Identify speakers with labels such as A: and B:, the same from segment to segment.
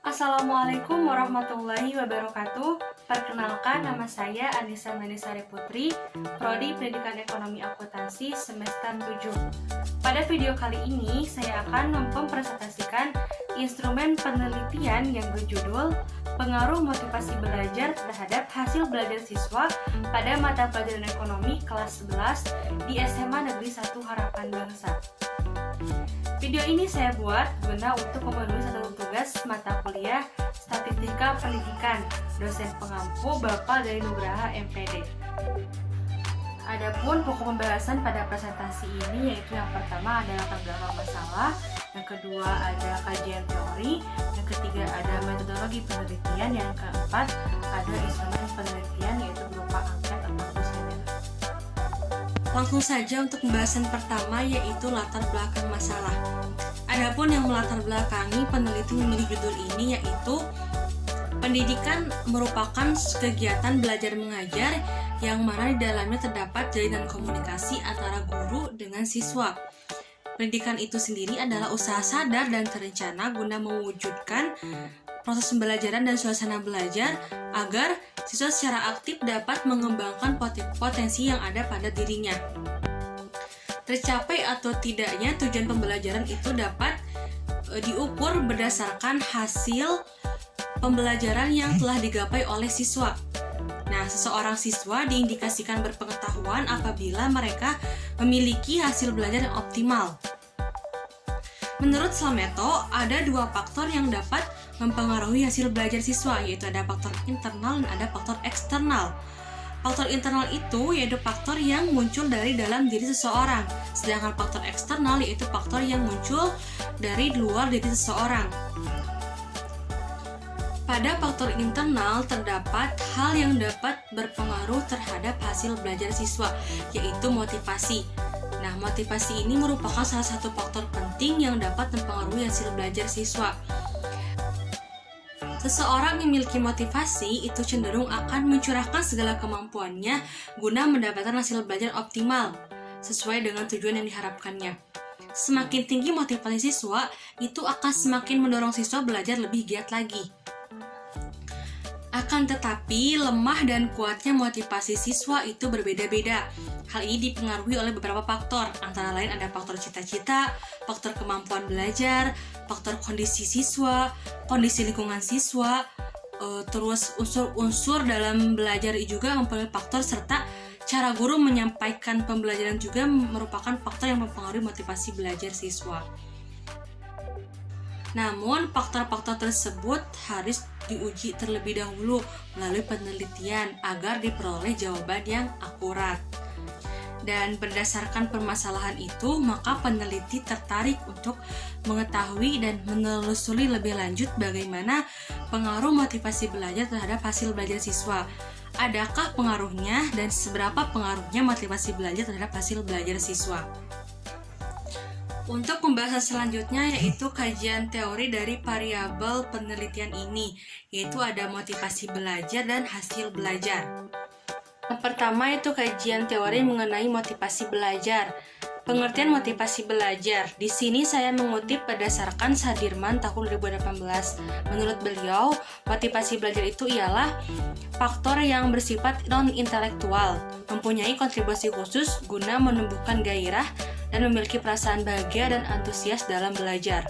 A: Assalamualaikum warahmatullahi wabarakatuh. Perkenalkan, nama saya Anissa Manisari Putri, Prodi Pendidikan Ekonomi Akuntansi semester 7. Pada video kali ini, saya akan mempresentasikan instrumen penelitian yang berjudul Pengaruh Motivasi Belajar terhadap Hasil Belajar Siswa pada Mata Pelajaran Ekonomi kelas 11 di SMA Negeri 1 Harapan Bangsa. Video ini saya buat guna untuk memenuhi satu tugas mata kuliah Statistika Pendidikan dosen pengampu Bapak dari Nugraha MPD. Adapun pokok pembahasan pada presentasi ini yaitu yang pertama adalah latar belakang masalah, yang kedua ada kajian teori, yang ketiga ada metodologi penelitian, yang keempat ada instrumen penelitian yaitu berupa angket atau kuesioner. Langsung saja untuk pembahasan pertama yaitu latar belakang masalah. Adapun yang melatar belakangi peneliti memilih judul ini yaitu pendidikan merupakan kegiatan belajar mengajar yang mana di dalamnya terdapat jalinan komunikasi antara guru dengan siswa. Pendidikan itu sendiri adalah usaha sadar dan terencana guna mewujudkan proses pembelajaran dan suasana belajar agar siswa secara aktif dapat mengembangkan potensi yang ada pada dirinya. Tercapai atau tidaknya tujuan pembelajaran itu dapat diukur berdasarkan hasil pembelajaran yang telah digapai oleh siswa. Nah, seseorang siswa diindikasikan berpengetahuan apabila mereka memiliki hasil belajar yang optimal. Menurut Slameto, ada dua faktor yang dapat mempengaruhi hasil belajar siswa, yaitu ada faktor internal dan ada faktor eksternal. Faktor internal itu yaitu faktor yang muncul dari dalam diri seseorang, sedangkan faktor eksternal yaitu faktor yang muncul dari luar diri seseorang. Pada faktor internal terdapat hal yang dapat berpengaruh terhadap hasil belajar siswa, yaitu motivasi. Nah, motivasi ini merupakan salah satu faktor penting yang dapat mempengaruhi hasil belajar siswa. Seseorang yang memiliki motivasi itu cenderung akan mencurahkan segala kemampuannya guna mendapatkan hasil belajar optimal sesuai dengan tujuan yang diharapkannya. Semakin tinggi motivasi siswa, itu akan semakin mendorong siswa belajar lebih giat lagi. Akan tetapi, lemah dan kuatnya motivasi siswa itu berbeda-beda. Hal ini dipengaruhi oleh beberapa faktor, antara lain ada faktor cita-cita, faktor kemampuan belajar, faktor kondisi siswa, kondisi lingkungan siswa, terus unsur-unsur dalam belajar juga mempengaruhi faktor, serta cara guru menyampaikan pembelajaran juga merupakan faktor yang mempengaruhi motivasi belajar siswa. Namun, faktor-faktor tersebut harus diuji terlebih dahulu melalui penelitian agar diperoleh jawaban yang akurat. Dan berdasarkan permasalahan itu, maka peneliti tertarik untuk mengetahui dan menelusuri lebih lanjut bagaimana pengaruh motivasi belajar terhadap hasil belajar siswa. Adakah pengaruhnya dan seberapa pengaruhnya motivasi belajar terhadap hasil belajar siswa? Untuk pembahasan selanjutnya yaitu kajian teori dari variabel penelitian ini, yaitu ada motivasi belajar dan hasil belajar. Yang pertama itu kajian teori mengenai motivasi belajar. Pengertian motivasi belajar. Di sini saya mengutip berdasarkan Sadirman tahun 2018. Menurut beliau, motivasi belajar itu ialah faktor yang bersifat non-intelektual, mempunyai kontribusi khusus guna menumbuhkan gairah dan memiliki perasaan bahagia dan antusias dalam belajar.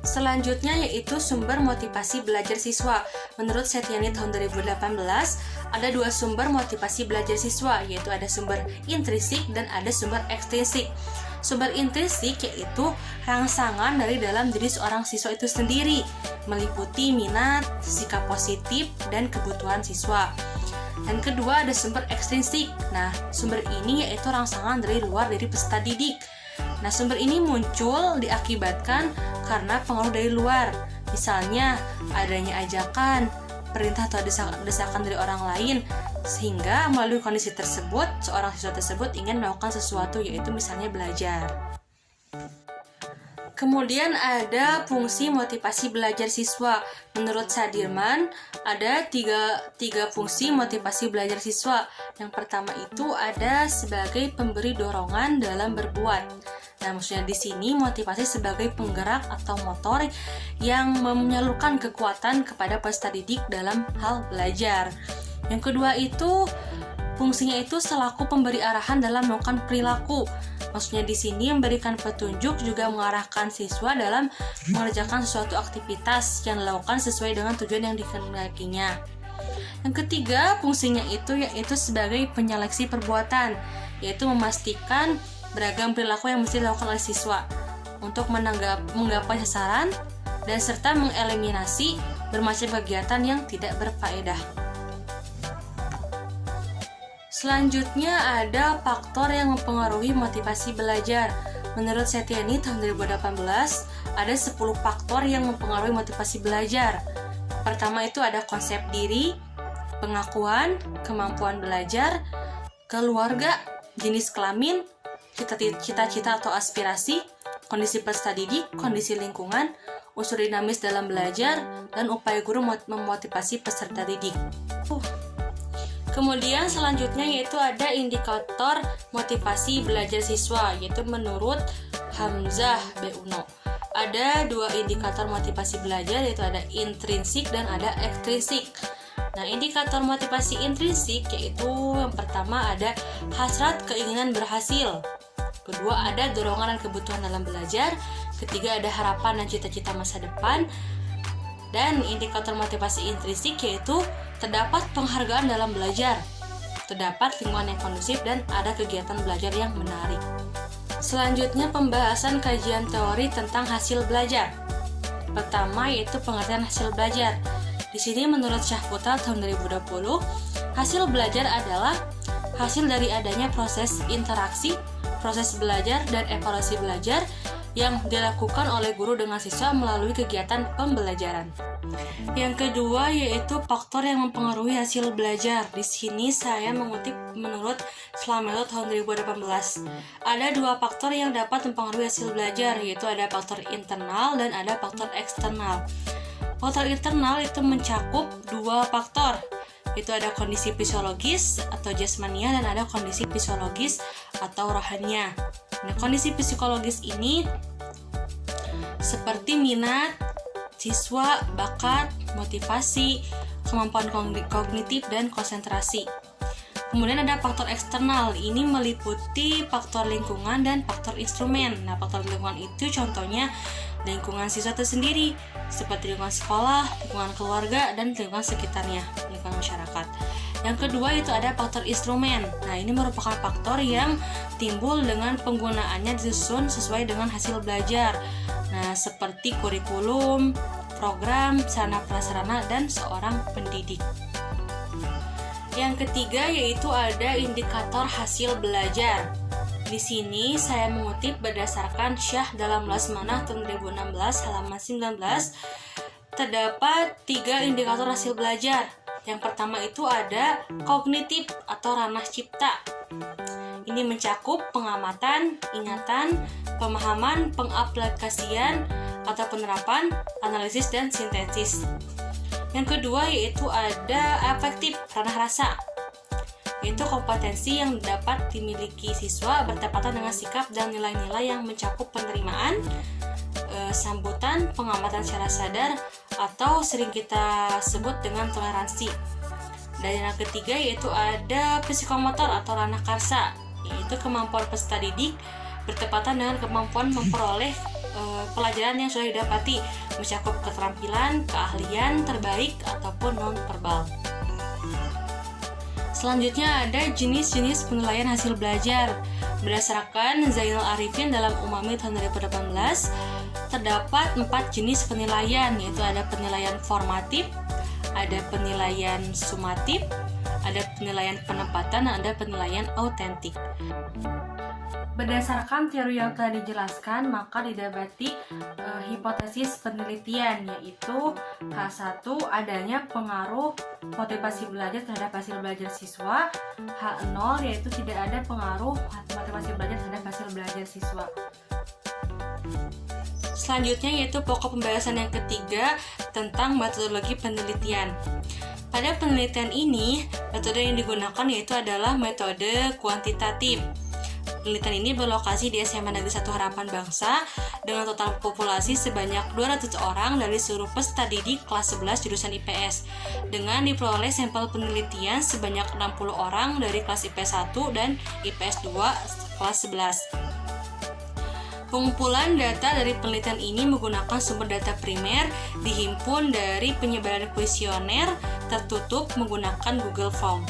A: Selanjutnya yaitu sumber motivasi belajar siswa. Menurut Setiani tahun 2018, ada dua sumber motivasi belajar siswa, yaitu ada sumber intrinsik dan ada sumber ekstrinsik. Sumber intrinsik yaitu rangsangan dari dalam diri seorang siswa itu sendiri, meliputi minat, sikap positif, dan kebutuhan siswa. Dan kedua ada sumber ekstrinsik. Nah, sumber ini yaitu rangsangan dari luar dari peserta didik. Nah, sumber ini muncul diakibatkan karena pengaruh dari luar. Misalnya, adanya ajakan, perintah atau desakan dari orang lain, sehingga melalui kondisi tersebut, seorang siswa tersebut ingin melakukan sesuatu, yaitu misalnya belajar. Kemudian ada fungsi motivasi belajar siswa. Menurut Sadirman, ada tiga fungsi motivasi belajar siswa. Yang pertama itu ada sebagai pemberi dorongan dalam berbuat. Nah, maksudnya di sini motivasi sebagai penggerak atau motor yang menyalurkan kekuatan kepada peserta didik dalam hal belajar. Yang kedua itu fungsinya itu selaku pemberi arahan dalam melakukan perilaku. Maksudnya di sini memberikan petunjuk juga mengarahkan siswa dalam mengerjakan suatu aktivitas yang dilakukan sesuai dengan tujuan yang dikehendakinya. Yang ketiga, fungsinya itu yaitu sebagai penyeleksi perbuatan, yaitu memastikan beragam perilaku yang mesti dilakukan oleh siswa untuk menggapai sasaran dan serta mengeliminasi bermacam kegiatan yang tidak berfaedah. Selanjutnya ada faktor yang mempengaruhi motivasi belajar. Menurut Setiani tahun 2018, ada 10 faktor yang mempengaruhi motivasi belajar. Pertama itu ada konsep diri, pengakuan, kemampuan belajar, keluarga, jenis kelamin, cita-cita atau aspirasi, kondisi peserta didik, kondisi lingkungan, unsur dinamis dalam belajar, dan upaya guru memotivasi peserta didik. Kemudian selanjutnya yaitu ada indikator motivasi belajar siswa, yaitu menurut Hamzah B. Uno. Ada 2 indikator motivasi belajar, yaitu ada intrinsik dan ada ekstrinsik. Nah, indikator motivasi intrinsik yaitu yang pertama ada hasrat keinginan berhasil. Kedua ada dorongan dan kebutuhan dalam belajar. Ketiga ada harapan dan cita-cita masa depan. Dan indikator motivasi intrinsik yaitu terdapat penghargaan dalam belajar, terdapat lingkungan yang kondusif, dan ada kegiatan belajar yang menarik. Selanjutnya pembahasan kajian teori tentang hasil belajar. Pertama yaitu pengertian hasil belajar. Di sini menurut Syahputra tahun 2020, hasil belajar adalah hasil dari adanya proses interaksi, proses belajar, dan evaluasi belajar yang dilakukan oleh guru dengan siswa melalui kegiatan pembelajaran. Yang kedua yaitu faktor yang mempengaruhi hasil belajar. Di sini saya mengutip menurut Slameto tahun 2018. Ada 2 faktor yang dapat mempengaruhi hasil belajar, yaitu ada faktor internal dan ada faktor eksternal. Faktor internal itu mencakup 2 faktor, yaitu ada kondisi fisiologis atau jasmania dan ada kondisi fisiologis atau rohania. Nah, kondisi psikologis ini seperti minat siswa, bakat, motivasi, kemampuan kognitif, dan konsentrasi. Kemudian ada faktor eksternal, ini meliputi faktor lingkungan dan faktor instrumen. Nah, faktor lingkungan itu contohnya lingkungan siswa tersendiri, seperti lingkungan sekolah, lingkungan keluarga, dan lingkungan sekitarnya, lingkungan masyarakat. Yang kedua itu ada faktor instrumen. Nah, ini merupakan faktor yang timbul dengan penggunaannya disusun sesuai dengan hasil belajar. Nah, seperti kurikulum, program, sarana prasarana, dan seorang pendidik. Yang ketiga yaitu ada indikator hasil belajar. Di sini saya mengutip berdasarkan Syah dalam Lasmanah tahun 2016 halaman 19. Terdapat 3 indikator hasil belajar. Yang pertama itu ada kognitif atau ranah cipta. Ini mencakup pengamatan, ingatan, pemahaman, pengaplikasian atau penerapan, analisis, dan sintesis. Yang kedua yaitu ada afektif, ranah rasa, yaitu kompetensi yang dapat dimiliki siswa bertepatan dengan sikap dan nilai-nilai yang mencakup penerimaan, sambutan, pengamatan secara sadar, atau sering kita sebut dengan toleransi. Dan yang ketiga yaitu ada psikomotor atau ranah karsa, yaitu kemampuan peserta didik bertepatan dengan kemampuan memperoleh pelajaran yang sudah didapati, mencakup keterampilan, keahlian terbaik, ataupun non-verbal. Selanjutnya ada jenis-jenis penilaian hasil belajar. Berdasarkan Zainal Arifin dalam Umami tahun 2018, terdapat 4 jenis penilaian, yaitu ada penilaian formatif, ada penilaian sumatif, ada penilaian penempatan, dan ada penilaian autentik. Berdasarkan teori yang telah dijelaskan, maka didapati hipotesis penelitian, yaitu H1 adanya pengaruh motivasi belajar terhadap hasil belajar siswa, H0 yaitu tidak ada pengaruh motivasi belajar terhadap hasil belajar siswa. Selanjutnya yaitu pokok pembahasan yang ketiga tentang metodologi penelitian. Pada penelitian ini, metode yang digunakan yaitu adalah metode kuantitatif. Penelitian ini berlokasi di SMA Negeri 1 Harapan Bangsa dengan total populasi sebanyak 200 orang dari seluruh peserta didik kelas 11 jurusan IPS dengan diperoleh sampel penelitian sebanyak 60 orang dari kelas IPS 1 dan IPS 2 kelas 11. Pengumpulan data dari penelitian ini menggunakan sumber data primer dihimpun dari penyebaran kuesioner tertutup menggunakan Google Form.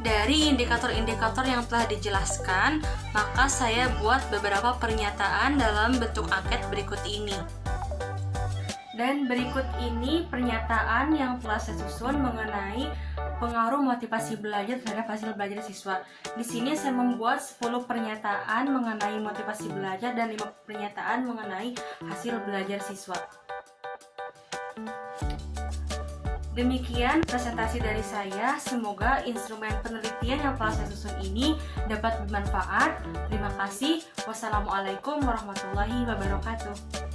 A: Dari indikator-indikator yang telah dijelaskan, maka saya buat beberapa pernyataan dalam bentuk angket berikut ini. Dan berikut ini pernyataan yang telah saya susun mengenai pengaruh motivasi belajar terhadap hasil belajar siswa. Di sini saya membuat 10 pernyataan mengenai motivasi belajar dan 5 pernyataan mengenai hasil belajar siswa. Demikian presentasi dari saya. Semoga instrumen penelitian yang telah saya susun ini dapat bermanfaat. Terima kasih. Wassalamualaikum warahmatullahi wabarakatuh.